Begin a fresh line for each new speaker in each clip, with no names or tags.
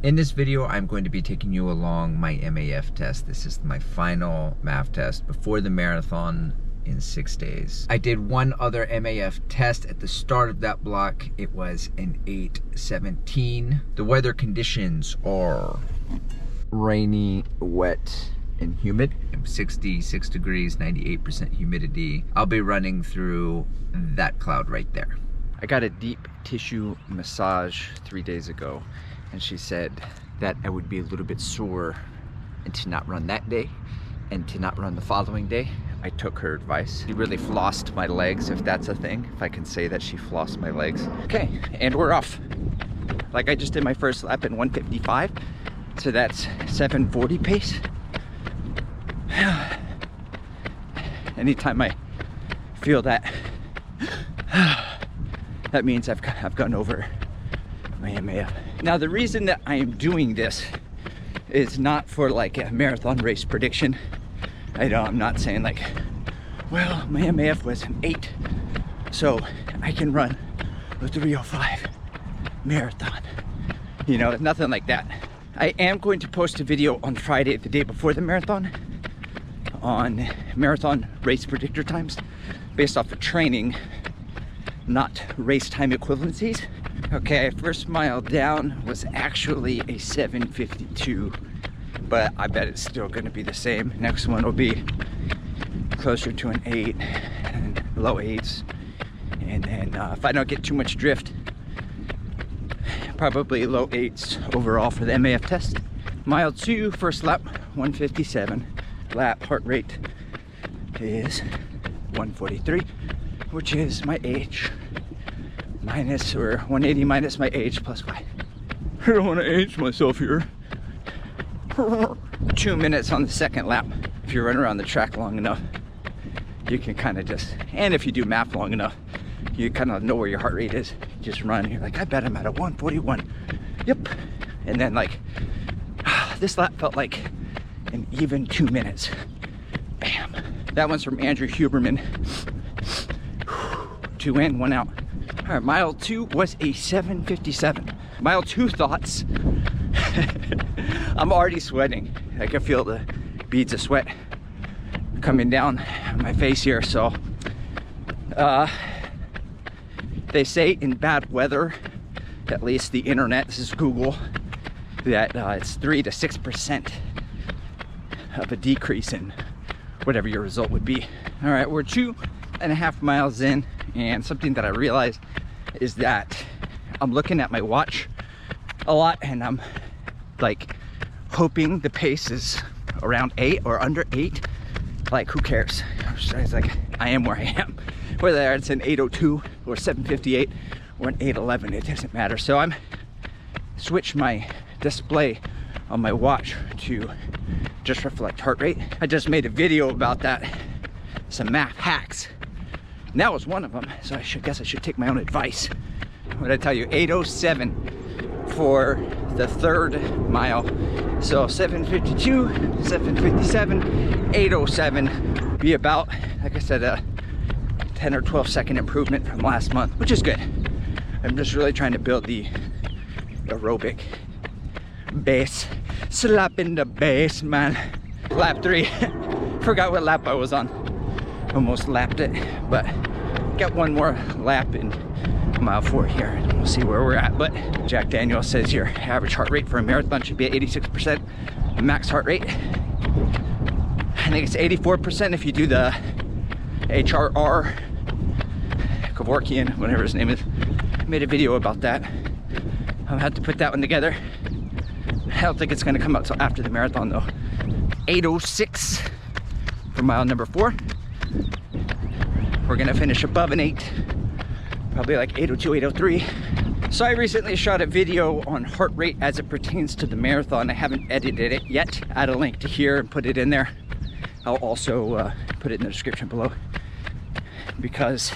In this video, I'm going to be taking you along my MAF test. This is my final MAF test before the marathon in 6 days. I did one other MAF test at the start of that block. It was an 8:17. The weather conditions are rainy, wet, and humid. 66 degrees, 98% humidity. I'll be running through that cloud right there. I got a deep tissue massage 3 days ago, and she said that I would be a little bit sore and to not run that day and to not run the following day. I took her advice. She really flossed my legs, if that's a thing, if I can say that she flossed my legs. Okay, and we're off. Like, I just did my first lap in 1:55, so that's 7:40 pace. Anytime I feel that, that means I've gone over my MAF. Now, the reason that I am doing this is not for like a marathon race prediction. I'm not saying like, well, my MAF was an 8, so I can run a 3:05 marathon. You know, nothing like that. I am going to post a video on Friday, the day before the marathon, on marathon race predictor times based off of training, not race time equivalencies. Okay, first mile down was actually a 7:52, but I bet it's still going to be the same. Next one will be closer to an 8 and low 8s, and then if I don't get too much drift, probably low 8s overall for the MAF test. Mile 2, first lap, 1:57. Lap heart rate is 1:43, which is my age minus, or 180 minus my age plus 5. I don't want to age myself here. 2 minutes on the second lap. If you run around the track long enough, you can kind of just, and if you do MAF long enough, you kind of know where your heart rate is. You just run, you're like, I bet I'm at a 141. Yep. And then like, this lap felt like an even 2 minutes. Bam. That one's from Andrew Huberman. 2 in, 1 out. All right, mile 2 was a 7:57. Mile 2 thoughts. I'm already sweating. I can feel the beads of sweat coming down my face here. So they say in bad weather, at least the internet, this is Google, that it's 3 to 6% of a decrease in whatever your result would be. All right, we're 2.5 miles in, and something that I realized is that I'm looking at my watch a lot, and I'm like hoping the pace is around 8 or under 8. Like, who cares? It's like, I am where I am. Whether it's an 8:02 or 7:58 or an 8:11, it doesn't matter. So I'm switched my display on my watch to just reflect heart rate. I just made a video about that, some MAF hacks, and that was one of them. So I guess I should take my own advice. What did I tell you? 8:07 for the third mile. So 7:52, 7:57, 8:07. Be about, like I said, a 10 or 12 second improvement from last month, which is good. I'm just really trying to build the aerobic base. Slapping the base, man. Lap 3. Forgot what lap I was on. Almost lapped it, but got one more lap in mile 4 here, and we'll see where we're at. But Jack Daniel says your average heart rate for a marathon should be at 86% max heart rate. I think it's 84% if you do the HRR, Kevorkian, whatever his name is. I made a video about that. I'll have to put that one together. I don't think it's gonna come out till after the marathon though. 8:06 for mile number 4. We're gonna finish above an 8, probably like 8:02, 8:03. So I recently shot a video on heart rate as it pertains to the marathon. I haven't edited it yet. Add a link to here and put it in there. I'll also put it in the description below, because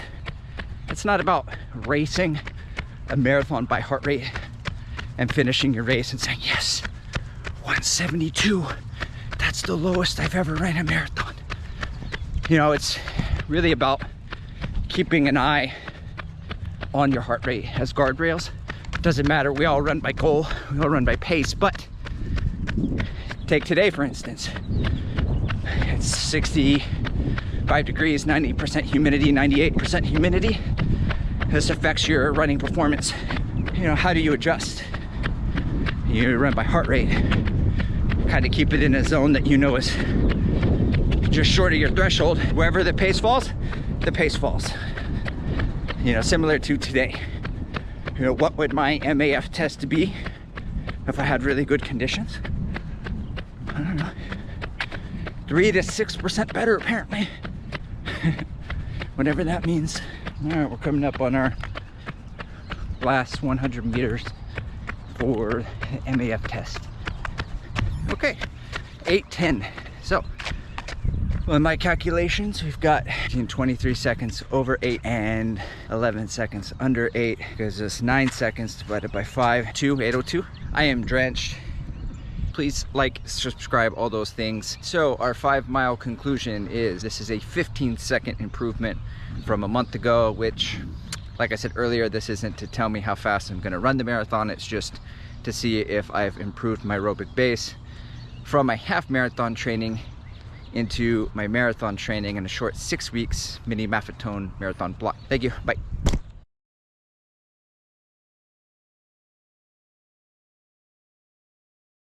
it's not about racing a marathon by heart rate and finishing your race and saying, yes, 172, that's the lowest I've ever ran a marathon. You know, it's really about keeping an eye on your heart rate as guardrails Doesn't matter, we all run by goal, we all run by pace. But take today, for instance. It's 65 degrees, 90% humidity, 98% humidity. This affects your running performance. You know, how do you adjust? You run by heart rate. Kind of keep it in a zone that you know is just short of your threshold. Wherever the pace falls, the pace falls. You know, similar to today. You know, what would my MAF test be if I had really good conditions? I don't know. 3 to 6% better, apparently. Whatever that means. All right, we're coming up on our last 100 meters for the MAF test. Okay, 8:10. So, well, in my calculations, we've got 23 seconds over 8 and 11 seconds under 8, because it's 9 seconds divided by 5, 8:02. I am drenched. Please like, subscribe, all those things. So our 5-mile conclusion is this is a 15-second improvement from a month ago, which, like I said earlier, this isn't to tell me how fast I'm gonna run the marathon. It's just to see if I've improved my aerobic base from my half marathon training into my marathon training in a short 6 weeks mini maffetone marathon block. Thank you, bye.